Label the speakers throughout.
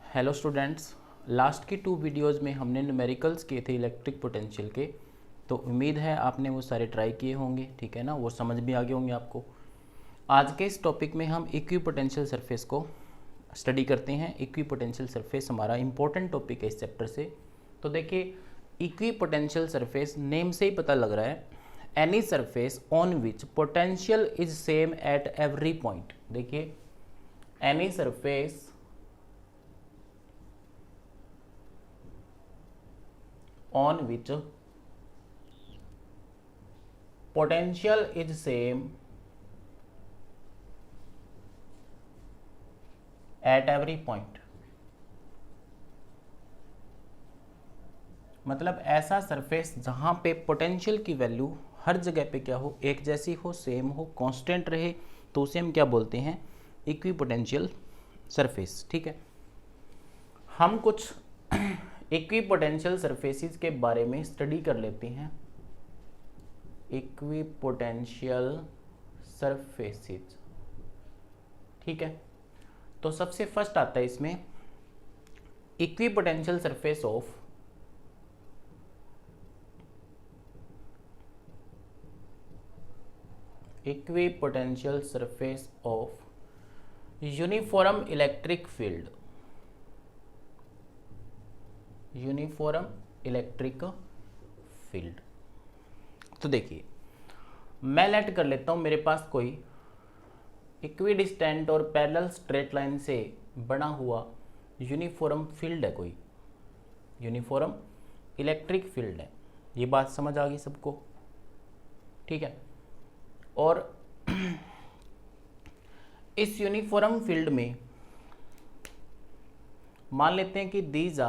Speaker 1: Hello students, last की 2 videos में हमने न्यूमेरिकल्स किए थे इलेक्ट्रिक पोटेंशियल के। तो उम्मीद है आपने वो सारे ट्राई किए होंगे, ठीक है ना, वो समझ भी आ गए होंगे आपको। आज के इस टॉपिक में हम इक्विपोटेंशियल सरफेस को स्टडी करते हैं। इक्विपोटेंशियल सरफेस हमारा इंपॉर्टेंट टॉपिक है इस चैप्टर से। तो देखिए, इक्विपोटेंशियल सरफेस नेम से ही पता लग रहा है, any surface on which potential is same at every point. देखिए, any surface on which potential is same at every point। मतलब ऐसा सरफेस जहां पे पोटेंशियल की वैल्यू हर जगह पे क्या हो, एक जैसी हो, सेम हो, कांस्टेंट रहे, तो उसे हम क्या बोलते हैं, इक्विपोटेंशियल सरफेस। ठीक है, हम कुछ इक्विपोटेंशियल सरफेसेस के बारे में स्टडी कर लेते हैं। इक्विपोटेंशियल सरफेसेस, ठीक है। तो सबसे फर्स्ट आता है इसमें equipotential surface of equipotential surface of uniform electric field. Uniform electric field. तो देखिए, मैं लेट कर लेता हूं मेरे पास कोई इक्विडिस्टेंट और पैरेलल स्ट्रेट लाइन से बना हुआ यूनिफॉर्म फील्ड है, कोई यूनिफॉर्म इलेक्ट्रिक फील्ड है। ये बात समझ आ गई सबको, ठीक है। और इस यूनिफॉर्म फील्ड में मान लेते हैं कि these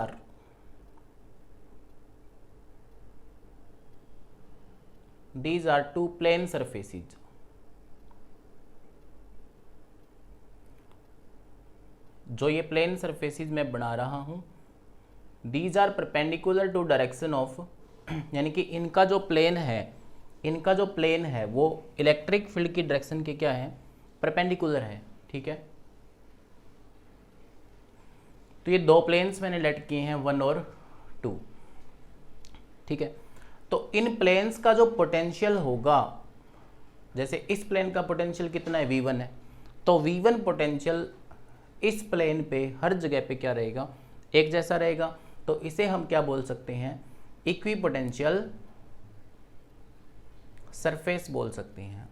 Speaker 1: are two plane surfaces. जो ये प्लेन सरफेसेस मैं बना रहा हूं, these are perpendicular to direction of, यानी कि इनका जो प्लेन है वो इलेक्ट्रिक फील्ड की डायरेक्शन के क्या है, परपेंडिकुलर है, ठीक है। तो ये दो प्लेन्स मैंने लेट किए हैं, 1 और 2, ठीक है। तो इन प्लेन्स का जो पोटेंशियल होगा, जैसे इस प्लेन का पोटेंशियल कितना है, V1 है, तो V1 पोटेंशियल इस प्लेन पे हर जगह पे क्या रहेगा, एक जैसा रहेगा। तो इसे हम क्या बोल सकते हैं, इक्विपोटेंशियल सरफेस बोल सकते हैं।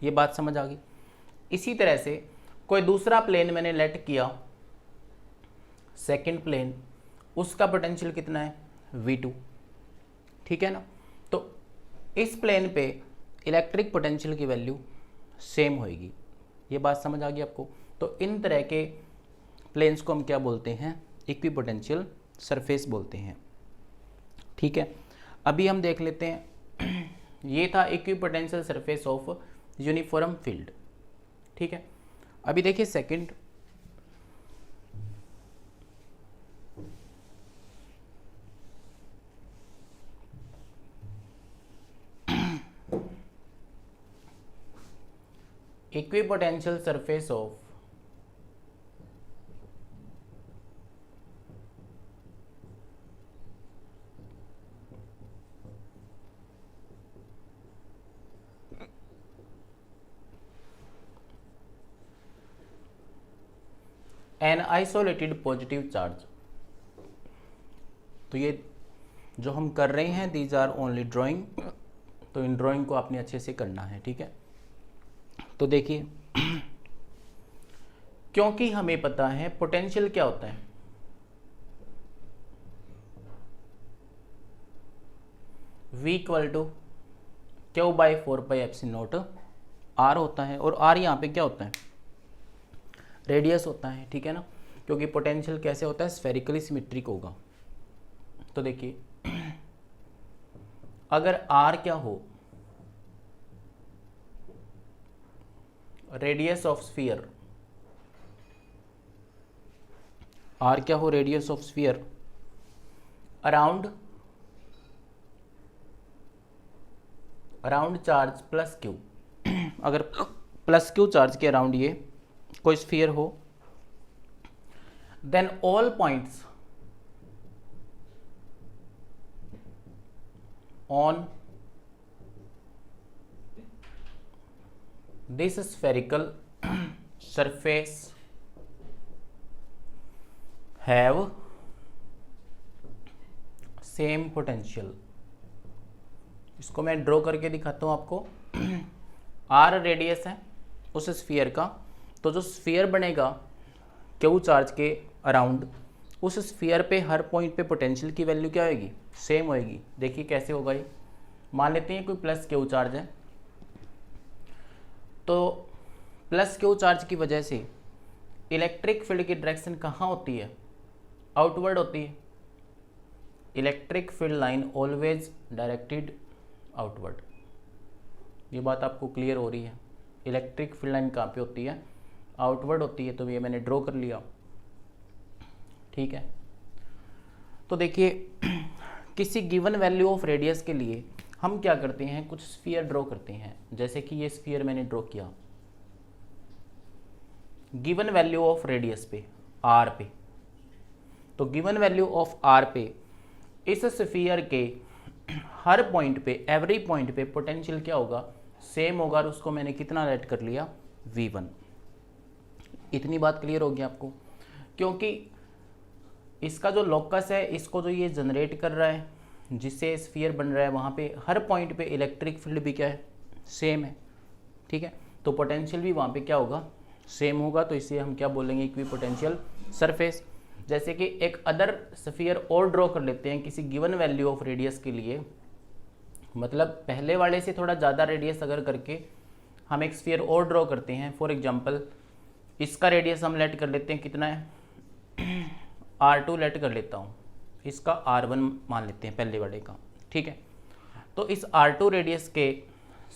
Speaker 1: ये बात समझ आ गई। इसी तरह से कोई दूसरा प्लेन मैंने लेट किया, सेकंड प्लेन, उसका पोटेंशियल कितना है, V2, ठीक है ना। तो इस प्लेन पे इलेक्ट्रिक पोटेंशियल की वैल्यू सेम होएगी। ये बात समझ आ गई आपको। तो इन तरह के प्लेन्स को हम क्या बोलते हैं, इक्विपोटेंशियल सरफेस बोलते हैं, ठीक है। अभी हम देख लेते हैं ये था equipotential surface of uniform field, ठीक है। अभी देखिए second, equipotential surface of an isolated positive charge. तो ये जो हम कर रहे हैं, दीज आर ओनली ड्राइंग, तो इन ड्राइंग को आपने अच्छे से करना है, ठीक है। तो देखिए, क्योंकि हमें पता है पोटेंशियल क्या होता है, V equal to Q by 4πε0 R होता है, और R यहाँ पे क्या होता है, रेडियस होता है, ठीक है ना। क्योंकि पोटेंशियल कैसे होता है, स्फेरिकली सिमेट्रिक होगा। तो देखिए, अगर R क्या हो, रेडियस ऑफ स्फीयर, R क्या हो, radius of sphere around charge plus Q, अगर प्लस क्यू चार्ज के अराउंड ये कोई स्फीयर हो, then all points on this spherical surface have same potential। इसको मैं ड्रॉ करके दिखाता हूँ आपको। आर रेडियस है उस स्फीयर का, तो जो स्फीयर बनेगा क्यू चार्ज के अराउंड, उस स्फीयर पे हर पॉइंट पे पोटेंशियल की वैल्यू क्या होगी, सेम होएगी। देखिए कैसे होगा ये, मान लेते हैं कोई प्लस क्यू चार्ज है, तो प्लस क्यू चार्ज की वजह से इलेक्ट्रिक फील्ड की डायरेक्शन कहाँ होती है, आउटवर्ड होती है। Electric field line always directed outward. ये बात आपको क्लियर हो रही है। इलेक्ट्रिक फील्ड लाइन कहाँ पे होती है, आउटवर्ड होती है। तो ये मैंने ड्रॉ कर लिया, ठीक है। तो देखिए किसी गिवन वैल्यू ऑफ रेडियस के लिए हम क्या करते हैं, कुछ स्फीयर ड्रॉ करते हैं। जैसे कि ये स्फीयर मैंने ड्रॉ किया गिवन वैल्यू ऑफ रेडियस पे, आर पे। तो गिवन वैल्यू ऑफ आर पे इस स्फीयर के हर पॉइंट पे, एवरी पॉइंट पे पोटेंशियल क्या होगा, सेम होगा। और उसको मैंने कितना रेट कर लिया, V1। इतनी बात क्लियर होगी आपको, क्योंकि इसका जो लोकस है, इसको जो ये जनरेट कर रहा है, जिससे स्फीयर बन रहा है, वहाँ पे हर पॉइंट पे इलेक्ट्रिक फील्ड भी क्या है, सेम है, ठीक है। तो पोटेंशियल भी वहाँ पे क्या होगा, सेम होगा। तो इसे हम क्या बोलेंगे, इक्विपोटेंशियल सरफेस। जैसे कि एक अदर स्फीयर और ड्रॉ कर लेते हैं किसी गिवन वैल्यू ऑफ रेडियस के लिए, मतलब पहले वाले से थोड़ा ज़्यादा रेडियस अगर करके हम एक स्फीयर और ड्रॉ करते हैं। फॉर एग्जांपल इसका रेडियस हम लेट कर लेते हैं, कितना है, R2 लेट कर लेता हूँ, इसका R1 मान लेते हैं पहले वाले का, ठीक है। तो इस R2 रेडियस के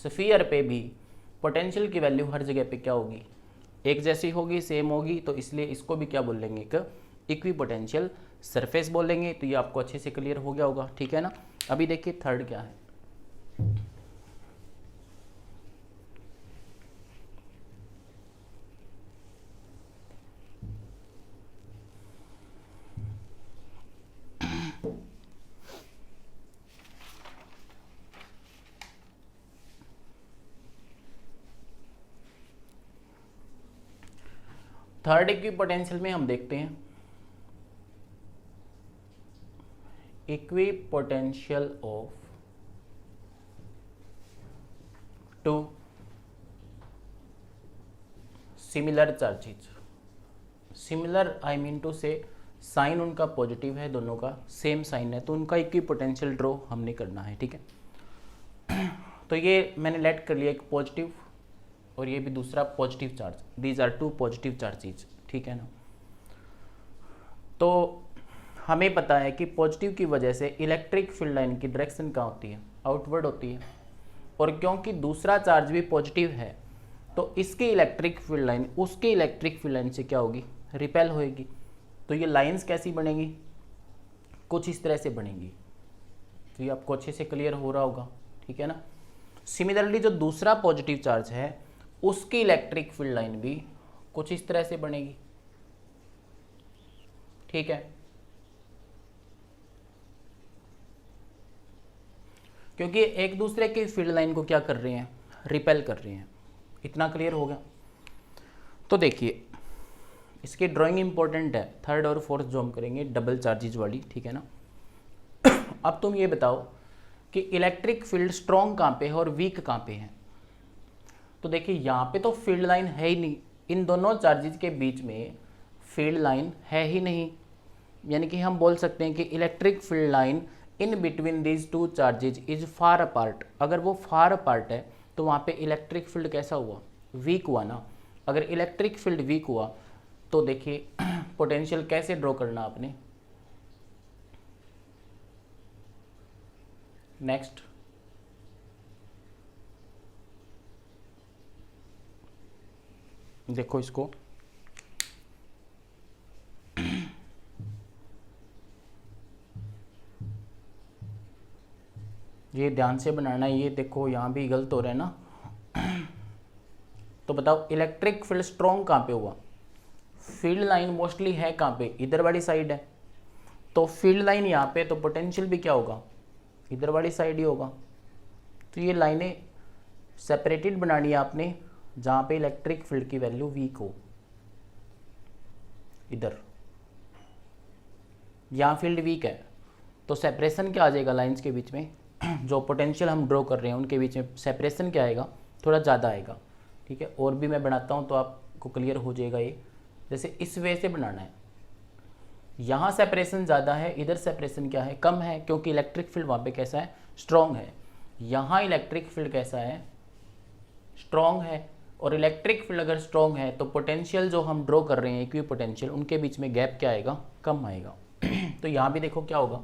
Speaker 1: स्फीयर पे भी पोटेंशियल की वैल्यू हर जगह पे क्या होगी, एक जैसी होगी, सेम होगी। तो इसलिए इसको भी क्या बोलेंगे, एक इक्विपोटेंशियल सरफेस बोलेंगे। तो ये आपको अच्छे से क्लियर हो गया होगा, ठीक है ना। अभी देखिए थर्ड क्या है, थर्ड इक्विपोटेंशियल में हम देखते हैं equipotential of two similar charges. Similar I mean to say sign उनका पॉजिटिव है, दोनों का सेम साइन है, तो उनका इक्विपोटेंशियल ड्रॉ हमने करना है, ठीक है। तो ये मैंने लेट कर लिया एक पॉजिटिव और ये भी दूसरा positive charge, these are two positive charges, ठीक है ना। तो हमें पता है कि पॉजिटिव की वजह से इलेक्ट्रिक फील्ड लाइन की डायरेक्शन कहाँ होती है, आउटवर्ड होती है। और क्योंकि दूसरा चार्ज भी पॉजिटिव है, तो इसकी इलेक्ट्रिक फील्ड लाइन उसके इलेक्ट्रिक फील्ड लाइन से क्या होगी, रिपेल होएगी। तो ये लाइंस कैसी बनेंगी, कुछ इस तरह से बनेंगी। तो ये आपको अच्छे से क्लियर हो रहा होगा, ठीक है ना। सिमिलरली जो दूसरा पॉजिटिव चार्ज है, उसकी इलेक्ट्रिक फील्ड लाइन भी कुछ इस तरह से बनेगी, ठीक है। क्योंकि एक दूसरे की फील्ड लाइन को क्या कर रहे हैं, रिपेल कर रहे हैं। इतना क्लियर हो गया। तो देखिए इसकी ड्राइंग इंपॉर्टेंट है, थर्ड और फोर्थ जो हम करेंगे डबल चार्जेज वाली, ठीक है ना। अब तुम ये बताओ कि इलेक्ट्रिक फील्ड स्ट्रॉन्ग कहाँ पे है और वीक कहाँ पे है। तो देखिए यहाँ पे तो फील्ड लाइन है ही नहीं, इन दोनों चार्जेज के बीच में फील्ड लाइन है ही नहीं। यानी कि हम बोल सकते हैं कि electric field line in between these two charges is far apart. अगर वो फार अपार्ट है तो वहाँ पे इलेक्ट्रिक फील्ड कैसा हुआ, वीक हुआ ना। अगर इलेक्ट्रिक फील्ड वीक हुआ तो देखिए पोटेंशियल कैसे ड्रॉ करना आपने। नेक्स्ट देखो इसको, ये ध्यान से बनाना है। ये देखो यहाँ भी गलत हो रहा है ना। तो बताओ इलेक्ट्रिक फील्ड स्ट्रॉन्ग कहाँ पे हुआ, फील्ड लाइन मोस्टली है कहाँ पे, इधर वाली साइड है, तो फील्ड लाइन यहाँ पे, तो पोटेंशियल भी क्या होगा, इधर वाली साइड ही होगा। तो ये लाइनें सेपरेटेड बनानी है आपने जहाँ पे इलेक्ट्रिक फील्ड की वैल्यू वीक हो। इधर यहाँ फील्ड वीक है तो सेपरेशन क्या आ जाएगा लाइंस के बीच में, जो पोटेंशियल हम ड्रॉ कर रहे हैं उनके बीच में सेपरेशन क्या आएगा, थोड़ा ज़्यादा आएगा। ठीक है, और भी मैं बनाता हूँ तो आपको क्लियर हो जाएगा ये। जैसे इस वे से बनाना है, यहाँ सेपरेशन ज़्यादा है, इधर सेपरेशन क्या है, कम है, क्योंकि इलेक्ट्रिक फील्ड वहाँ पे कैसा है, स्ट्रॉन्ग है। यहाँ इलेक्ट्रिक फील्ड कैसा है, स्ट्रॉन्ग है। और इलेक्ट्रिक फील्ड अगर स्ट्रॉन्ग है तो पोटेंशियल जो हम ड्रॉ कर रहे हैं इक्वी पोटेंशियल, उनके बीच में गैप क्या आएगा, कम आएगा। तो यहाँ भी देखो क्या होगा,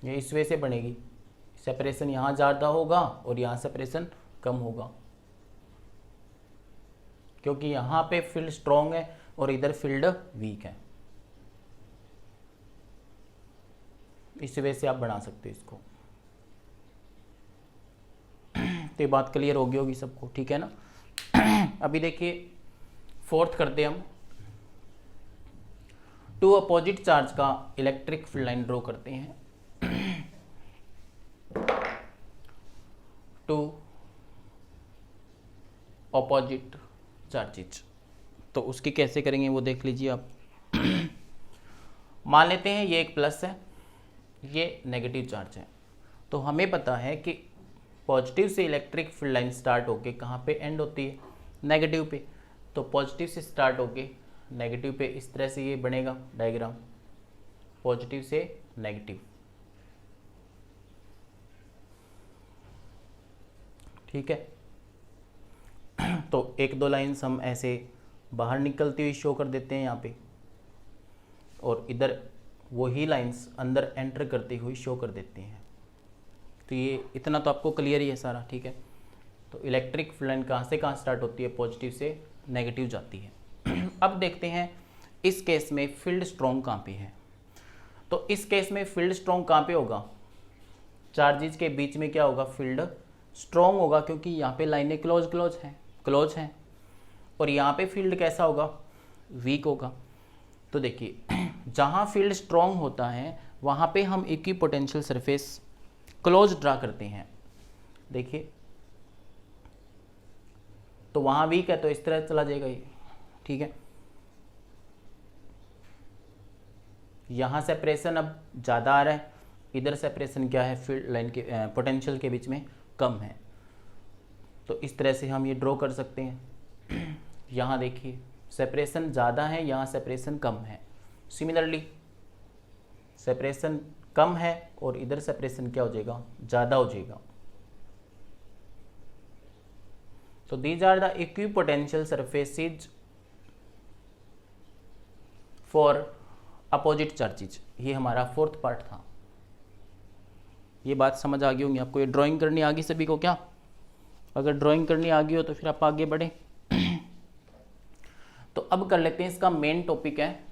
Speaker 1: ये इस वे से बनेगी, सेपरेशन यहाँ ज़्यादा होगा और यहाँ सेपरेशन कम होगा, क्योंकि यहाँ पे फील्ड स्ट्रॉन्ग है और इधर फील्ड वीक है। इस वे से आप बना सकते हो इसको। तो ये बात क्लियर हो गई होगी सबको, ठीक है ना। अभी देखिए फोर्थ करते हैं हम, टू अपोजिट चार्ज का इलेक्ट्रिक फील्ड लाइन ड्रॉ करते हैं। टू अपोजिट चार्जेज, तो उसकी कैसे करेंगे वो देख लीजिए आप। मान लेते हैं ये एक प्लस है, ये नेगेटिव चार्ज है, तो हमें पता है कि पॉजिटिव से इलेक्ट्रिक फील्ड लाइन स्टार्ट होके कहाँ पे एंड होती है, नेगेटिव पे। तो पॉजिटिव से स्टार्ट होके नेगेटिव पे इस तरह से ये बनेगा डायग्राम, पॉजिटिव से नेगेटिव। ठीक है, तो एक दो लाइन्स हम ऐसे बाहर निकलती हुई शो कर देते हैं यहाँ पे, और इधर वही लाइन्स अंदर एंटर करती हुई शो कर देते हैं। तो ये इतना तो आपको क्लियर ही है सारा, ठीक है। तो इलेक्ट्रिक फील्ड लाइन कहाँ से कहाँ स्टार्ट होती है, पॉजिटिव से नेगेटिव जाती है। अब देखते हैं इस केस में फील्ड स्ट्रॉन्ग कहाँ पे है। तो इस केस में फील्ड स्ट्रॉन्ग कहाँ पे होगा, चार्जेस के बीच में क्या होगा, फील्ड स्ट्रॉन्ग होगा, क्योंकि यहाँ पे लाइनें क्लोज हैं, और यहाँ पे फील्ड कैसा होगा, वीक होगा। तो देखिए जहाँ फील्ड स्ट्रॉन्ग होता है वहाँ पे हम equi potential surface close draw करते हैं। देखिए तो वहाँ वीक है तो इस तरह चला जाएगा ये, ठीक है। यहाँ सेपरेशन अब ज़्यादा आ रहा है, इधर सेपरेशन क्या है, फील्ड लाइन के पोटेंशियल के बीच में कम है। तो इस तरह से हम ये ड्रॉ कर सकते हैं। यहाँ देखिए सेपरेशन ज़्यादा है, यहाँ सेपरेशन कम है। सिमिलरली सेपरेशन कम है और इधर सेपरेशन क्या हो जाएगा, ज़्यादा हो जाएगा। तो these are the equipotential surfaces for opposite charges. ये हमारा फोर्थ पार्ट था। ये बात समझ आ गई होंगी आपको। ये ड्राइंग करनी आ गई सभी को क्या? अगर ड्राइंग करनी आ गई हो तो फिर आप आगे बढ़े। तो अब कर लेते हैं, इसका मेन टॉपिक है,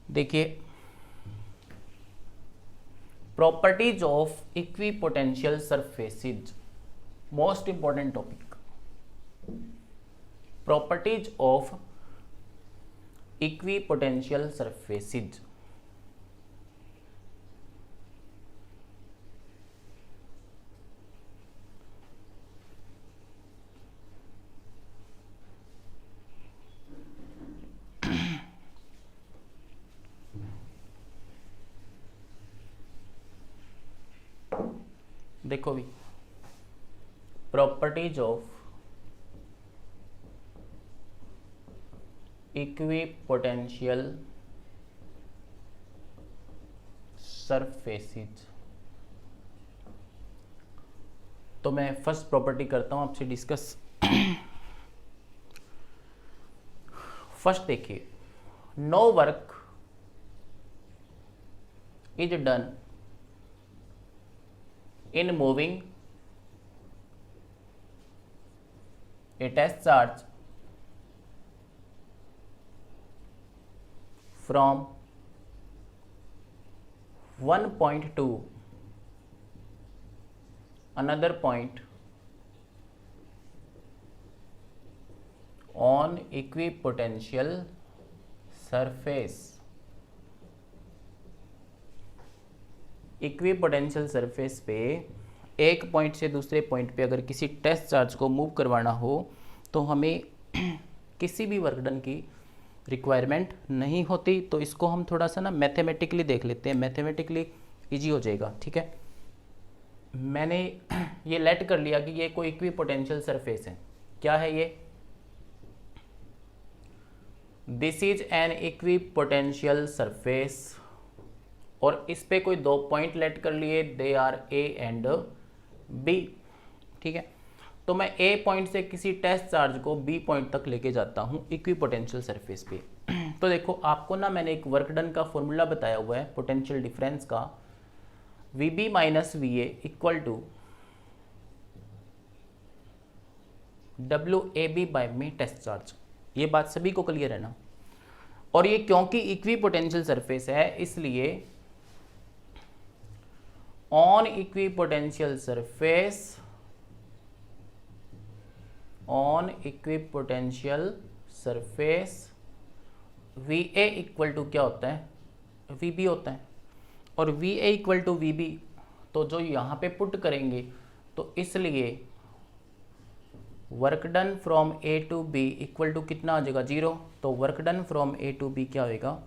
Speaker 1: देखिए properties of equipotential surfaces. Most important topic, properties of equipotential surfaces. देखो भी, प्रॉपर्टीज ऑफ इक्विपोटेंशियल सरफेसेज। तो मैं फर्स्ट प्रॉपर्टी करता हूं आपसे डिस्कस। फर्स्ट देखिए, no work is done in moving a test charge from one point to another point on equipotential surface. Equipotential surface पे एक पॉइंट से दूसरे पॉइंट पे अगर किसी टेस्ट चार्ज को मूव करवाना हो तो हमें किसी भी वर्क डन की रिक्वायरमेंट नहीं होती। तो इसको हम थोड़ा सा ना मैथमेटिकली देख लेते हैं, मैथमेटिकली इजी हो जाएगा। ठीक है, मैंने ये लेट कर लिया कि ये कोई इक्विपोटेंशियल सरफेस है। क्या है ये? This is an equipotential surface, और इस पे कोई दो पॉइंट लेट कर लिए, they are A and B. ठीक है, तो मैं ए पॉइंट से किसी टेस्ट चार्ज को बी पॉइंट तक लेके जाता हूँ इक्विपोटेंशियल सरफेस पे। तो देखो आपको ना मैंने एक वर्क डन का फॉर्मूला बताया हुआ है पोटेंशियल डिफरेंस का, V B minus V A equal to W A B by मी टेस्ट चार्ज। ये बात सभी को क्लियर है ना? और ये क्योंकि इक्विपोटेंशियल सरफेस है इसलिए on equipotential surface, on equipotential surface V A equal to क्या होता है? वी बी होता है। और V A equal to V B, तो जो यहाँ पे पुट करेंगे तो इसलिए work done from A to B equal to कितना आ जाएगा? 0। तो work done from A to B क्या होएगा?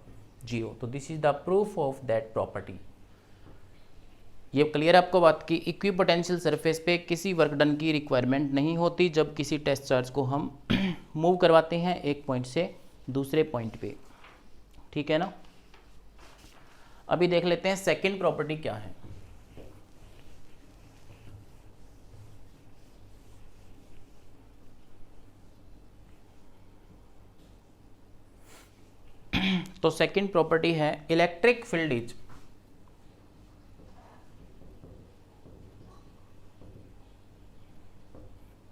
Speaker 1: 0। तो this is the proof of that property. ये क्लियर है आपको बात की इक्विपोटेंशियल सरफेस पे किसी वर्क डन की रिक्वायरमेंट नहीं होती जब किसी टेस्ट चार्ज को हम मूव करवाते हैं एक पॉइंट से दूसरे पॉइंट पे। ठीक है ना? अभी देख लेते हैं सेकंड प्रॉपर्टी क्या है। तो सेकंड प्रॉपर्टी है electric field is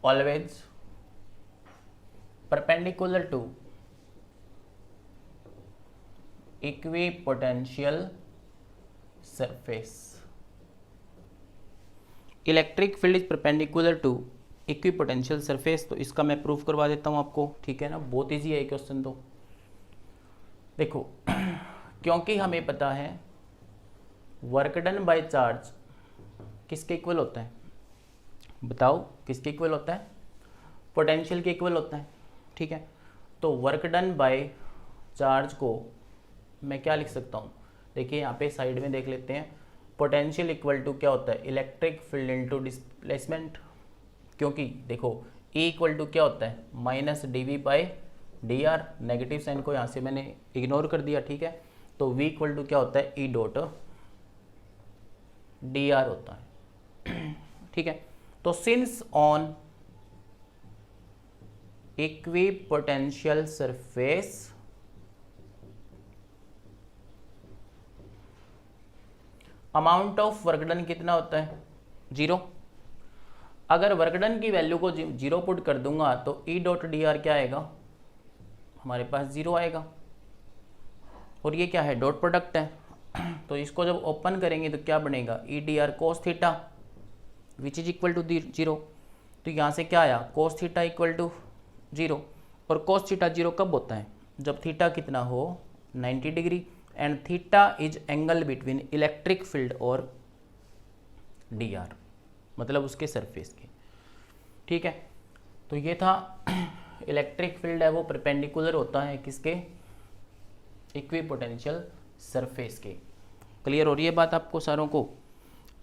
Speaker 1: always perpendicular to equipotential surface। Electric field is perpendicular to equipotential surface. तो इसका मैं प्रूफ करवा देता हूं आपको। ठीक है ना, बहुत इजी है क्वेश्चन। तो देखो क्योंकि हमें पता है वर्क डन बाय चार्ज किसके इक्वल होता है? बताओ किसके इक्वल होता है? पोटेंशियल के इक्वल होता है। ठीक है, तो वर्क डन बाय चार्ज को मैं क्या लिख सकता हूँ? देखिए यहाँ पे साइड में देख लेते हैं। पोटेंशियल इक्वल टू क्या होता है? Electric field into displacement. क्योंकि देखो E इक्वल टू क्या होता है? Minus D V by D R. Negative sign को यहाँ से मैंने इग्नोर कर दिया। ठीक है, तो V इक्वल टू क्या होता है? E डॉट डी आर होता है। ठीक है, तो since on equipotential surface amount of work done कितना होता है? 0। अगर वर्क डन की वैल्यू को 0 पुट कर दूंगा तो E डॉट डी आर क्या आएगा? हमारे पास 0 आएगा। और ये क्या है? डॉट प्रोडक्ट है। तो इसको जब ओपन करेंगे तो क्या बनेगा? E D R cos theta which is equal to 0। तो यहाँ से क्या आया? Cos theta equal to 0। और कोस थीटा 0 कब होता है? जब थीटा कितना हो? 90 degree. And theta is angle between electric field और डी आर, मतलब उसके सरफेस के। ठीक है, तो ये था इलेक्ट्रिक फील्ड है वो परपेंडिकुलर होता है किसके? इक्विपोटेंशियल सरफेस के। क्लियर हो रही है बात आपको सारों को?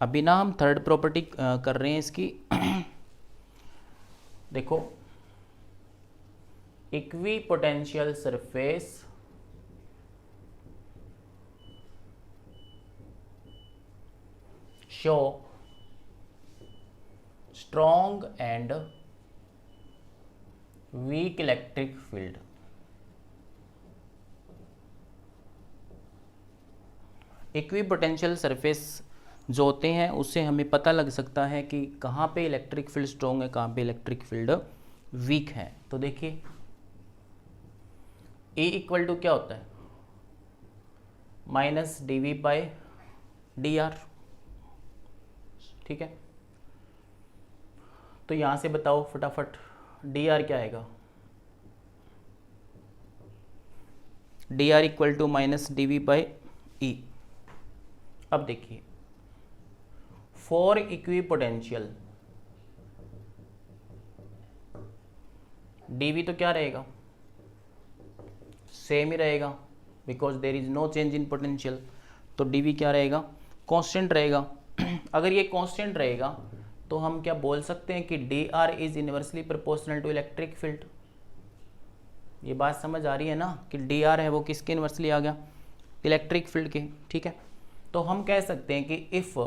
Speaker 1: अभी ना हम थर्ड प्रॉपर्टी कर रहे हैं इसकी। देखो equipotential surface show strong and weak electric field. Equipotential surface जो होते हैं उससे हमें पता लग सकता है कि कहाँ पे इलेक्ट्रिक फील्ड स्ट्रॉन्ग है, कहाँ पे इलेक्ट्रिक फील्ड वीक है। तो देखिए E इक्वल टू क्या होता है? Minus D V by D R. ठीक है, तो यहाँ से बताओ फटाफट डी आर क्या आएगा? D R equal to minus D V by E. अब देखिए for equipotential D V तो क्या रहेगा, सेम ही रहेगा because there is no change in potential. तो डी वी क्या रहेगा, कांस्टेंट रहेगा। अगर ये कांस्टेंट रहेगा तो हम क्या बोल सकते हैं कि D R is inversely proportional to electric field. ये बात समझ आ रही है ना कि डी आर है वो किसके इनवर्सली आ गया, इलेक्ट्रिक फील्ड के। ठीक है, तो हम कह सकते हैं कि if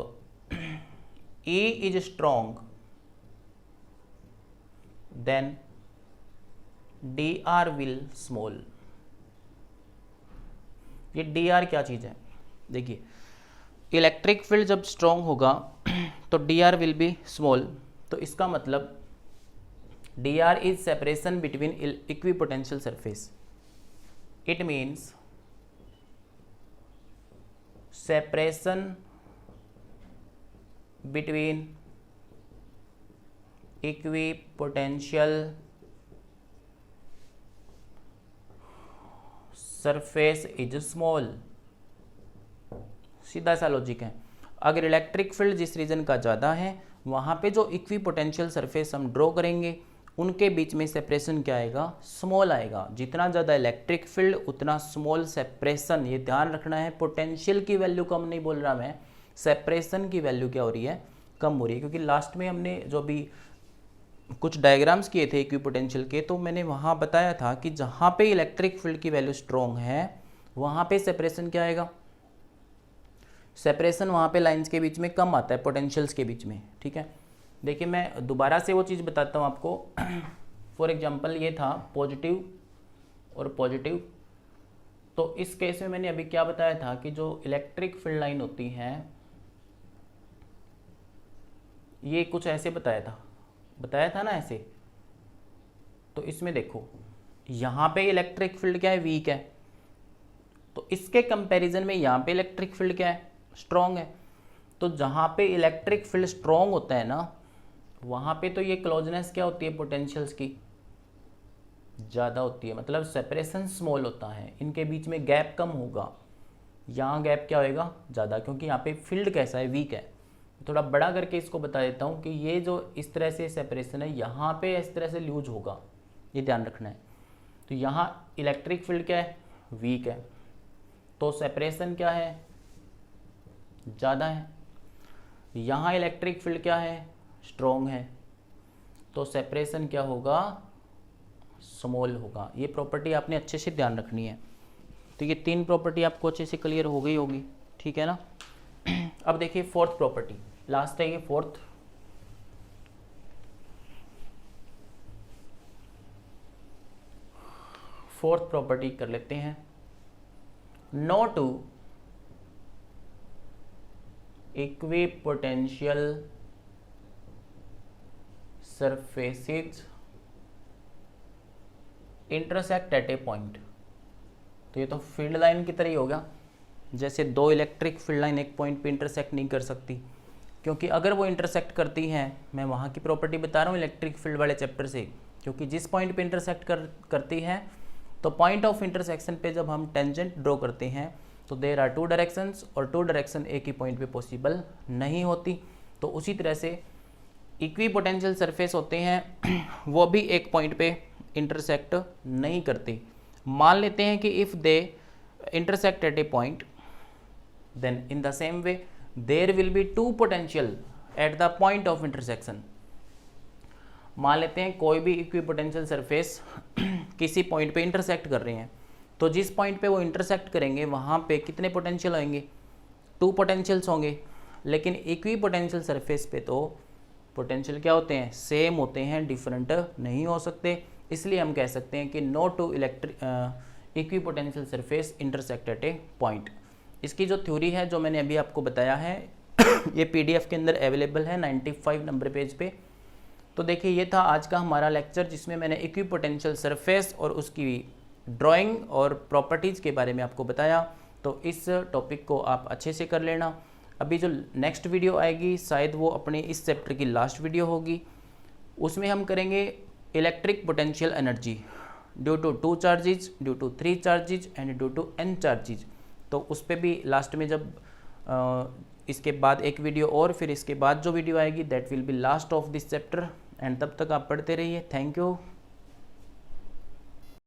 Speaker 1: E is strong then D R will small. ये डी आर क्या चीज़ है, देखिए इलेक्ट्रिक फील्ड जब स्ट्रॉन्ग होगा तो D R will be small. तो इसका मतलब D R is separation between equipotential surface. It means separation between equipotential surface is small. सीधा सा लॉजिक है। अगर इलेक्ट्रिक फील्ड जिस रीजन का ज़्यादा है वहाँ पे जो इक्विपोटेंशियल सरफेस हम ड्रॉ करेंगे उनके बीच में सेपरेशन क्या आएगा, स्मॉल आएगा। जितना ज़्यादा इलेक्ट्रिक फील्ड उतना स्मॉल सेपरेशन। ये ध्यान रखना है, पोटेंशियल की वैल्यू कम नहीं बोल रहा मैं, सेपरेशन की वैल्यू क्या हो रही है, कम हो रही है। क्योंकि लास्ट में हमने जो भी कुछ डायग्राम्स किए थे इक्विपोटेंशियल के, तो मैंने वहाँ बताया था कि जहाँ पे इलेक्ट्रिक फील्ड की वैल्यू स्ट्रॉन्ग है वहाँ पे सेपरेशन क्या आएगा, सेपरेशन वहाँ पे लाइंस के बीच में कम आता है पोटेंशियल्स के बीच में। ठीक है, देखिए मैं दोबारा से वो चीज़ बताता हूँ आपको। फॉर एग्जांपल ये था पॉजिटिव और पॉजिटिव। तो इस केस में मैंने अभी क्या बताया था कि जो इलेक्ट्रिक फील्ड लाइन होती हैं ये कुछ ऐसे बताया था ना ऐसे। तो इसमें देखो यहाँ पे इलेक्ट्रिक फील्ड क्या है, वीक है। तो इसके कंपैरिजन में यहाँ पे इलेक्ट्रिक फील्ड क्या है, स्ट्रॉन्ग है। तो जहाँ पे इलेक्ट्रिक फील्ड स्ट्रॉन्ग होता है ना वहाँ पे तो ये क्लोजनेस क्या होती है, पोटेंशियल्स की ज़्यादा होती है, मतलब सेपरेशन स्मॉल होता है, इनके बीच में गैप कम होगा। यहाँ गैप क्या होएगा, ज़्यादा, क्योंकि यहाँ पे फील्ड कैसा है, वीक है। थोड़ा बड़ा करके इसको बता देता हूँ कि ये जो इस तरह से सेपरेशन है यहाँ पे इस तरह से लूज होगा, ये ध्यान रखना है। तो यहाँ इलेक्ट्रिक फील्ड क्या है, वीक है, तो सेपरेशन क्या है, ज़्यादा है। यहाँ इलेक्ट्रिक फील्ड क्या है, स्ट्रॉन्ग है, तो सेपरेशन क्या होगा, स्मॉल होगा। ये प्रॉपर्टी आपने अच्छे से ध्यान रखनी है। तो ये तीन प्रॉपर्टी आपको अच्छे से क्लियर हो गई होगी, ठीक है ना। अब देखिए फोर्थ प्रॉपर्टी, लास्ट है ये फोर्थ। फोर्थ प्रॉपर्टी कर लेते हैं। No two equipotential surfaces intersect at a point. तो ये तो फील्ड लाइन की तरह ही होगा, जैसे दो इलेक्ट्रिक फील्ड लाइन एक पॉइंट पे इंटरसेक्ट नहीं कर सकती, क्योंकि अगर वो इंटरसेक्ट करती हैं, मैं वहाँ की प्रॉपर्टी बता रहा हूँ इलेक्ट्रिक फील्ड वाले चैप्टर से, क्योंकि जिस पॉइंट पे इंटरसेक्ट करती है तो पॉइंट ऑफ इंटरसेक्शन पे जब हम टेंजेंट ड्रॉ करते हैं तो देयर आर टू डायरेक्शंस, और टू डायरेक्शन एक ही पॉइंट पे पॉसिबल नहीं होती। तो उसी तरह से इक्विपोटेंशियल सरफेस होते हैं वो भी एक पॉइंट पे इंटरसेक्ट नहीं करते। मान लेते हैं कि if they intersect at a point, then in the same way there will be two potential at the point of intersection। मान लेते हैं कोई भी इक्विपोटेंशियल सरफेस किसी पॉइंट पे इंटरसेक्ट कर रहे हैं, तो जिस पॉइंट पे वो इंटरसेक्ट करेंगे वहाँ पे कितने पोटेंशियल होंगे, टू पोटेंशियल्स होंगे। लेकिन इक्विपोटेंशियल सरफेस पे तो पोटेंशियल क्या होते हैं, सेम होते हैं, डिफरेंट नहीं हो सकते। इसलिए हम कह सकते हैं कि no two equipotential surface intersect at a point. इसकी जो थ्योरी है जो मैंने अभी आपको बताया है ये पीडीएफ के अंदर अवेलेबल है 95 नंबर पेज पे। तो देखिए ये था आज का हमारा लेक्चर, जिसमें मैंने इक्विपोटेंशियल सरफेस और उसकी ड्राइंग और प्रॉपर्टीज़ के बारे में आपको बताया। तो इस टॉपिक को आप अच्छे से कर लेना। अभी जो नेक्स्ट वीडियो आएगी शायद वो अपने इस चैप्टर की लास्ट वीडियो होगी, उसमें हम करेंगे electric potential energy. Due to 2 charges, due to 3 charges and due to n charges. तो उस पर भी लास्ट में जब इसके बाद एक वीडियो और फिर इसके बाद जो वीडियो आएगी that will be last of this chapter. And तब तक आप पढ़ते रहिए। Thank you.